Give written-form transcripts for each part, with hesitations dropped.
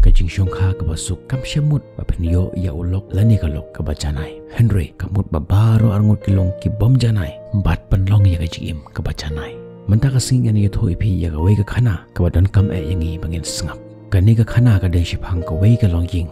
kajing syongkha kabasuk kam syamut bapenyo ya ulok lani kalok kabacanai Henry kamut babaro arngut kilong ki bom janai bat penlong ya kajim kabacanai menta kasing ani thoi phi ya gawe ka khana kabadon kam yangi bangin sngap kani ka khana ka dei shipang ka wei ka longjing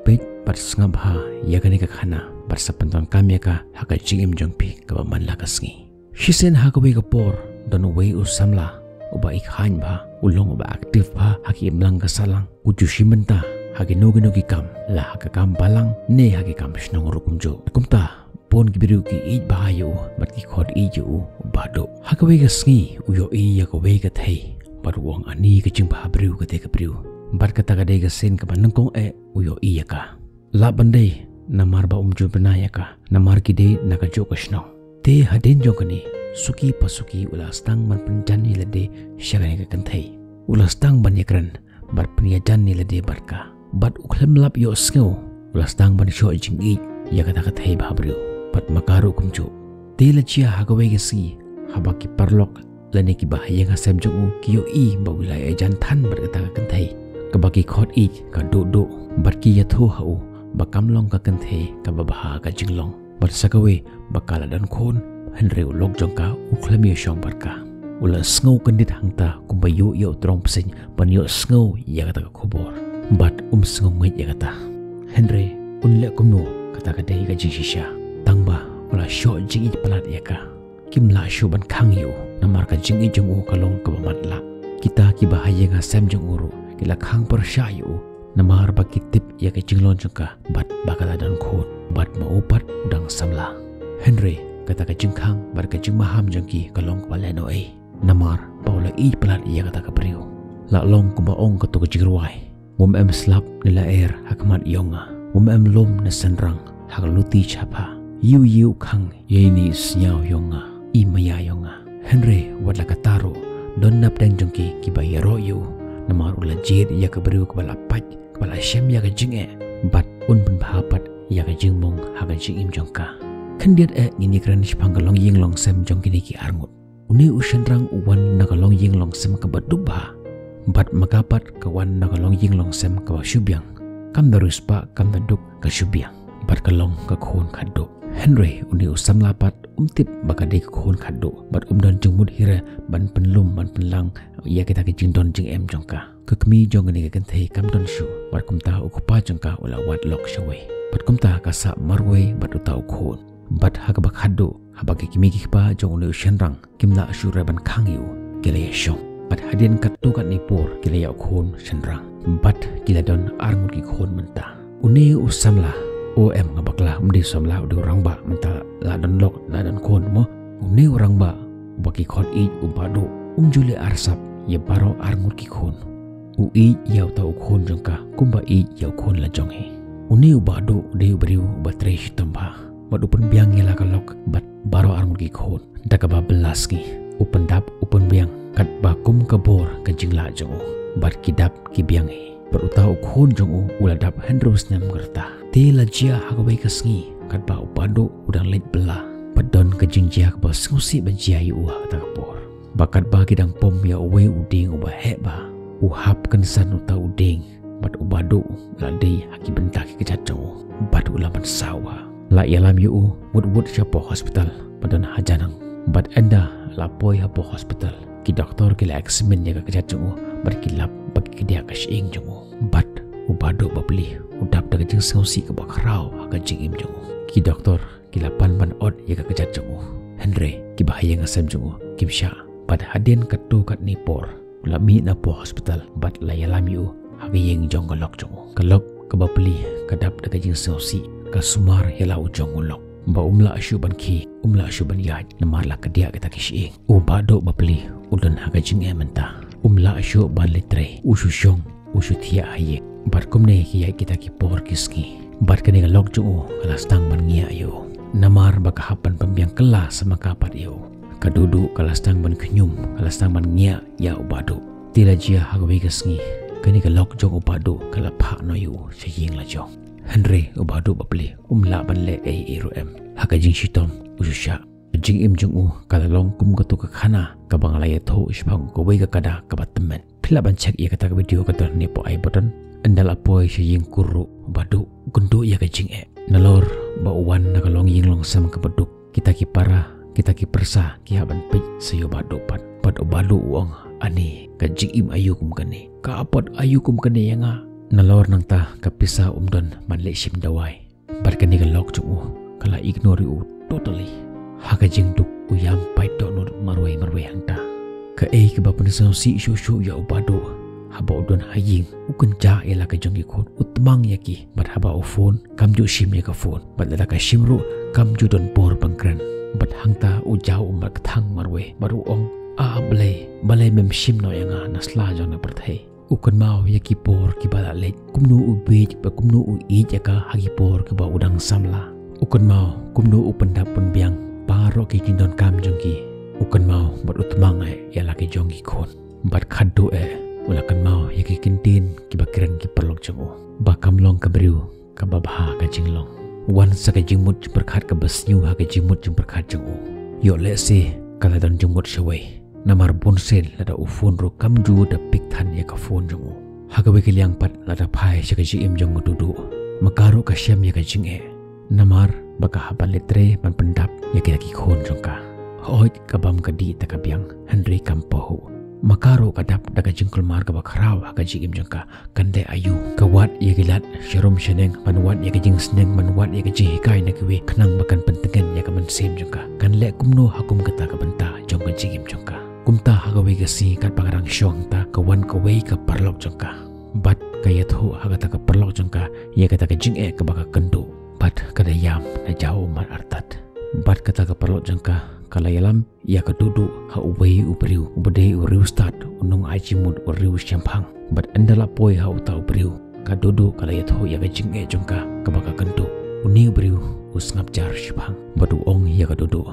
pet pat sngap ha ya kani ka khana bat sapanton kam ya ka ha ka jingim jongpi ka man la kasngi shisen ha ka wei ka por don wei usamla uba ikhan ba ulong uba aktif ba haki imlang kasalang ujushi menta haki nogi kam la haka kam balang ne haki kam shnong rukumjo kumta pon gibiru ki ij bahayo bat ki khod iju bado haka wega sngi uyo i ya ko wega thei bar wong ani ka jing ba briu ka te ka briu bar ka ta ka de ka sen ka ban kong uyo i ya ka la bandai namar ba umju banaya ka namar ki de na ka jo ka shnong te haden jo kani suki pasuki ulastang man penjani lade syagani ka kanthai ulastang ban yakran bar penyajan ni lade barka bat ukhlem lap yo sngo ulastang ban sho jing i ya ka ta ka thai ba brio bat makaru kumjo te la chia hagawe ge si habaki parlok lane ki bahaya nga semjung ki yo i ba wilaya jan than bar ka ta ka kanthai ka baki khot i ka do bar ki ya thu hau ba kamlong ka kanthai ka babaha ka jinglong bar sakawe bakala dan khon Henry ulok jongka ukhlami syong barka ula sngo kendit hangta kumbayo yo trong psing panyo sngo ya kata ka khobor bat sngo ngit ya kata Henry unle kumno kata ka dei ka jishisha tangba ula sho jingi palat ya ka kimla shu ban khang yo namar ka jingi jongu kalong ka bamatla kita ki bahaya nga sam jong uru kila khang par sha yo namar ba kitip ya ka jinglon jongka bat bakala dan khon bat maupat udang samla Henry kata ka jingkhang bar ka jingmaham jangki kalong paleno namar paula i pelat ia kata ka priu la long kumbaong ka to ka jigruai em slap nila hakmat yonga em lom na sanrang hakaluti chapa yu khang yeni snyao yonga i maya yonga Henry wadla ka taro don nap dang jangki ki bayaro yu namar ula jid ia ka priu ka balapat ka bala syam ya ka jinge bat un ben bhapat ya ka jingmong ha ka jingim jongka Kendiat ngini kran shpangalong ying long sem jong kini ki arngut uni ushendrang uwan nakalong ying long sem ka badubha bat makapat kawan nakalong ying long sem ka syubyang kam daruspa kam daduk ka syubyang bat kalong ka khon khaddo Henry uni usam lapat tip bakade ka khon khaddo bat don jungmut hira ban penlum ban penlang ya kita ki jingdon jing em jongka kekmi jong ni ka kanthei kam don shu bat kumta ukupa jongka ula wat lok shawai bat kumta ka sa marwe bat utau khon bat hakabak haddo habaki kimiki pa jong ne shenrang kimla ashura ban khangyu kile shong bat hadin katto kat nipur kile ya khon shenrang bat kila don arngut ki khon menta uni usamla ngabakla umdi samla udu rangba menta la don lok la don khon mo uni rangba ubaki khot i ubado jule arsap ye baro arngut ki khon ui yau tau khon jongka kumba i yau khon la jong he uni ubado de ubriu batresh tamba bat upun biang ngela kalok bat baro arngut ki khon dakaba belaski upun dap upun biang kat bakum kabor ka jingla jongu bat kidap ki biang he berutau khon jongu uladap hendros nem gerta te lajia hagawe kasngi kat ba upado udang leit bela padon ka jingjia ka basngusi bajia yu ta kapor bakat ba kidang pom ya uwe uding uba heba uhap kansan uta uding bat ubado ladei haki bentak ki kejat bat ulaman sawa la ialam yu wud siapa hospital padan hajanang bat enda lapoi hapo hospital ki doktor ki examen ya kejat jongu berkilap bagi kedia kasing jongu bat ubado babli udap daga jing sausi ke bakrau ka jing im jongu ki doktor ki lapan ban od ya kejat jongu Henry ki bahaya ngasem jongu kimsha bat hadin katu kat nipor lami na po hospital bat la ialam yu hagiyeng jong galok jongu kalok ke babli kadap daga jing sausi ka sumar yala ujong ulok ba umla ashuban ki umla ashuban yaj namar la kedia kita kishing ubado babli udon haga jing ementa umla ashu ban litre usushong usuthia haye bat kumne ki kita ki por kiski bat kani ga lok jung kalastang ban ngia yo namar baka hapan pembiang kelas sama kapat yo kadudu kalastang ban knyum kalastang ban ngia ya ubado tila jia haga wigasngi kani ga lok jong ubado kala pha no yo saying la jong Henry ubado babli umla ban le rum haka jing shitom ususha jing im jung kalalong kum gatu ka khana ka bangalaya tho ishpang ko wei ka kada ka batmen phila ban check ye kata ka video ka tar ne po ai button andal apoy siya yung kuro baduk gundo ya kajing nalor ba uwan nakalong yung longsam kabaduk kita ki para kita ki persa ki haban pej sayo baduk pat obalu uang ani kajing im ayukum kani kaapot ayukum kani yang nalor nang ta kapisa umdon manle sim dawai barkani kalok chung kala ignore totally hakajing duk uyam pai do nur marwai hangta ka ke bapan sa si shu ya obado haba udon haying ukun ja ela ka jongi khon utmang yaki bat haba o phone kamju sim ya ka phone bat la ka simru kamju don por bangkran bat hangta ujau umat thang marwe baru ong balai mem sim no yanga nasla jong na perthai ukun mau yaki por ki bala le kumnu ubej ba kumnu u ijaka hagi por ke ba udang samla ukun mau kumnu upendap pun biang paro ki jindon kam jongki ukun mau bat utmang ya la ka jongi khon bat khaddu ulakan mau yaki kintin kibakiran ki perlok jengu bakam long kabriu kababha ka jinglong wan sa ka jingmut berkhat ka basnyu ha ka jingmut jing berkhat jengu yo le se kala don jingmut shawai namar bonsel lada ufun ro kamju da pikthan ya ka phone jengu ha ka weki liang pat lada phai sa ka jim jengu dudu makaro ka syam ya ka jinge namar baka haban letre ban pendap ya ki khon jongka hoi kabam ka di ta ka biang Henry Kampohu makaro kadap daga jingkul marga bakraw ka jigim jangka kande ayu kawat ye gilat sharom sheneng manwat ye jing sneng manwat ye ji kai na kiwe khnang bakan pentengen ya ka mansem jangka kan le kumno hakum kata ka banta jong ka jigim jangka kumta hagawe ga si kat pagarang syong ta kawan kawe ka parlok jangka bat kaya tho hagata ka parlok jangka ye kata ka jing ka baka kendo bat kada yam na jauh mar artat bat kata ka parlok jangka kala yalam ya ka dudu ha uwei ubriu ubade uriu start unong ajimud uriu syampang bat andala poi ha utau briu ka dudu kala ya tho ya ka jinge jongka ka baka kendo uni briu usngap jar shipang batu ong ya ka dudu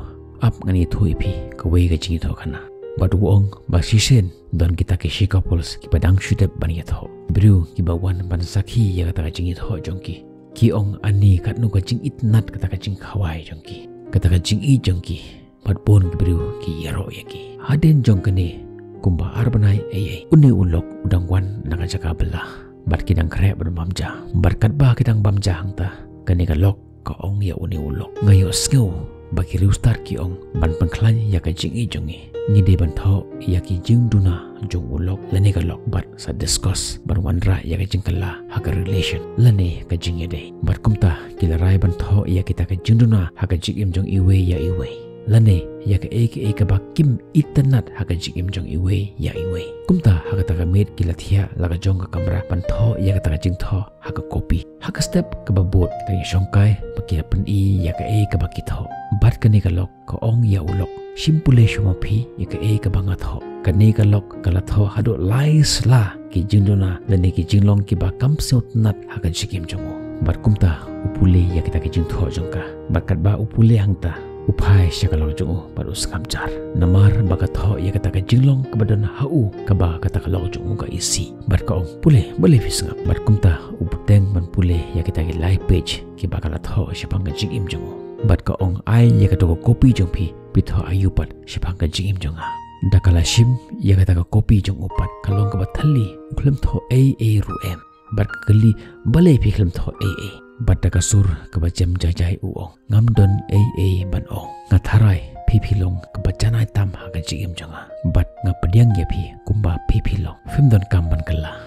ap ngani tho ipi ka wei ka jingi tho kana batu ong ba sisen don kita ke shikapols ki badang shudep ban ya tho briu ki bawan ban sakhi ya ka jingi tho jongki ki ong ani kat nu ka jing itnat ka jing khawai jongki ka jing i jongki pat pon kibriu ki yaro yaki haden jong kene kumba arbanai uni ulok udang wan naka jaka belah bat kidang kre bermamja barkat ba kidang bamja hangta kene ka lok ka ong ya uni ulok ngayo skeu baki riu start ki ong ban pangklan ya ka jing i jongi ngide ban tho ya ki jing duna jong ulok lane ka lok bat sa discuss ban wanra ya ka jing kala ha ka relation lane ka jing yade bat kumta kila rai ban tho ya kita ka jing duna ha ka jing im jong iwe ya iwe lane ya ka eke bakim itanat haka jigim jong iwe ya iwe kumta haka taka med kilathia laga jong ka kamera pantho ya ka taka jing tho haka copy haka step ka babot tang shongkai bakia pen I ya ka eke bakitho bat kani ka lok ka ong ya ulok simpule shumapi ya ka eke bangat ho kani ka lok kala tho hado lais la ki jingdona lane ki jinglong ki ba kamsot nat haka jigim jongo bat kumta upule ya kita ki jing tho jongka bakat ba upule hangta upai syakalong jungu baru skamjar namar baka tho ya kata ka jinglong kebadan hau kaba kata ka long jungu ka isi bar ka ong pule boleh fisngap bar kumta ubuteng man pule ya kita ki live page ki bakala tho syapang ka jingim jungu bar ka ong ai ya kata ko kopi jong pi tho ayupat syapang ka jingim jonga dakala shim ya kata ka kopi jong upat kalong ka bathali uklem tho ruem bar ka kali balai pi klem tho Bada kasur kebajam jajai uong ngamdon ban ong ngatharai pipilong kebajanai tam haga jigim jonga bat ngapediang yapi kumba pipilong fimdon kamban kala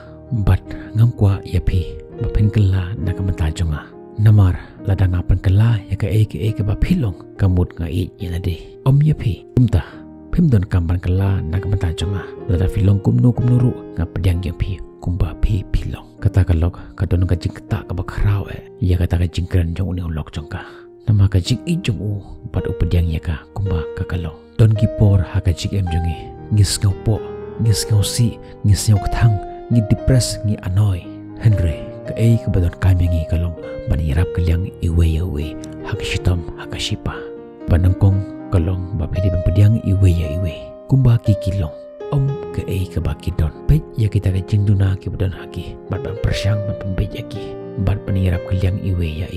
bat ngamkwa yapi bapen kala nakamata jonga namar lada ngapan kala ya ka eke ba pilong kamut ngai yanade om yapi kumta fimdon kamban kala nakamata jonga lada filong kumnu ru ngapediang yapi kumba pipilong kata kalok kadon ka jing ta ka bakraw ya kata ka jingkran jong uni ulok jongka nama ka jing I jong u pat upediang ya ka kumba ka kalong don gipor ha ka jing em jongi ngis ngopo ngis ngosi ngis nyok thang ngi depress ngi anoi Henry ka ka badon kamengi kalong banirap kaliang iwe ha ka shitom ha ka shipa banangkong kalong ba pedi pediang iwe kumba ki kilong om ke ka baki don pej ya kita ka jingduna ki badan haki bat ban persyang ban pembej yaki bat penirap kaliang iwe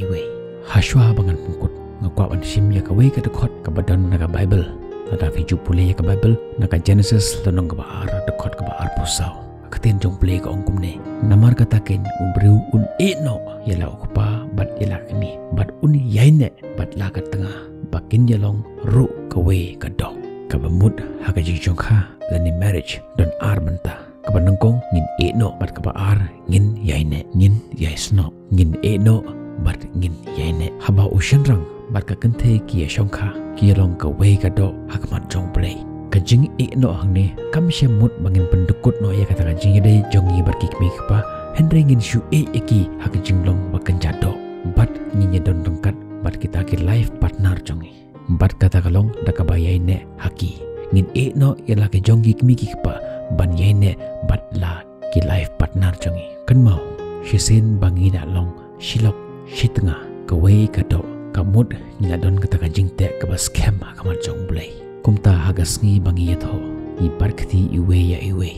haswa bangan pungkut ngakwa ban sim ya ka we ka dekot ka badan naga bible ada viju pule ya ka bible naga genesis lanong ka baar dekot ka baar pusau keten jong play ka ong kumne namar kataken umbriu un no yala ukpa bat yala kami bat un yaine bat la ka tengah bakin yalong ru kawe ka dong kabamut haka jong kha lani marriage don armanta kabanangkong ngin no bat kaba ar ngin yaine ngin yaisno ngin no bat ngin yaine haba ocean rang bat ka kenthe ki shongkha ki long kawe ka do hakmat jong play kajing no hangne kam shemut bangin pendukut no ya kata kajing de jongi barki mi pa Henry ngin shu eki hakajing long bakan jado bat nyinya don rengkat bat kita ki life partner jongi bat kata kalong dakabayai ne haki ngin no yala ke jongi mi pa ban yaine bat la ki life partner jongi kan mau shisen bangina long shilok shitnga kawe kado kamut ngila don kata kajing te ka scam hakamat jong blay kumta hagas ngi bangi yatho i barkati iwe ya iwe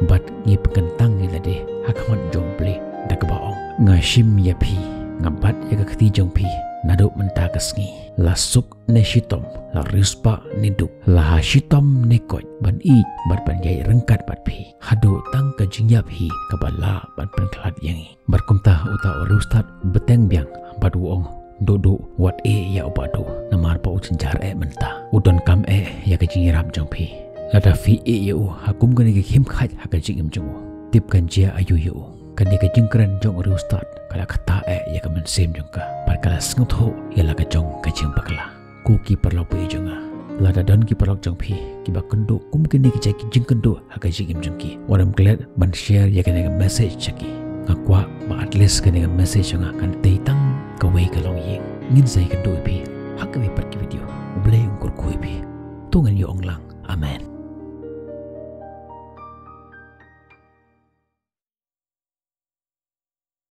bat ngi pekentang ngila de hakamat jong blay dakabaong nga shim ya pi ngabat ya kakati jong pi nado mentakas ngi lasuk ne shitom la rispa ne duk la shitom ne koy ban i bat ban yai rengkat bat pi hado tang ka jingyap hi kabala ban penklat yangi bat kumta uta urustat beteng biang bat wuong dodo wat ya ubado namar pa ucenjar menta udon kam ya ka jingirap jong pi lada fi yu hakum gani ke him khat haka jingim jong tip kan jia ayu yu kan ka jingkran jong urustat kala kata ya ka mensem jong ka par kala sngut ho ya la ka jong ka jing bakla ku ki perlo pu jonga lada don ki perlo jong pi ki ba kendo kum kini ki jaki jing kendo haka jingim jong ki waram glad ban share ya ka message chaki ngakwa ba at least ka message nga kan teitang kawe kalong yeng ngin sai kan doi pi hak kawe par ki video uble ungkur kui pi tungan yo ong lang amen.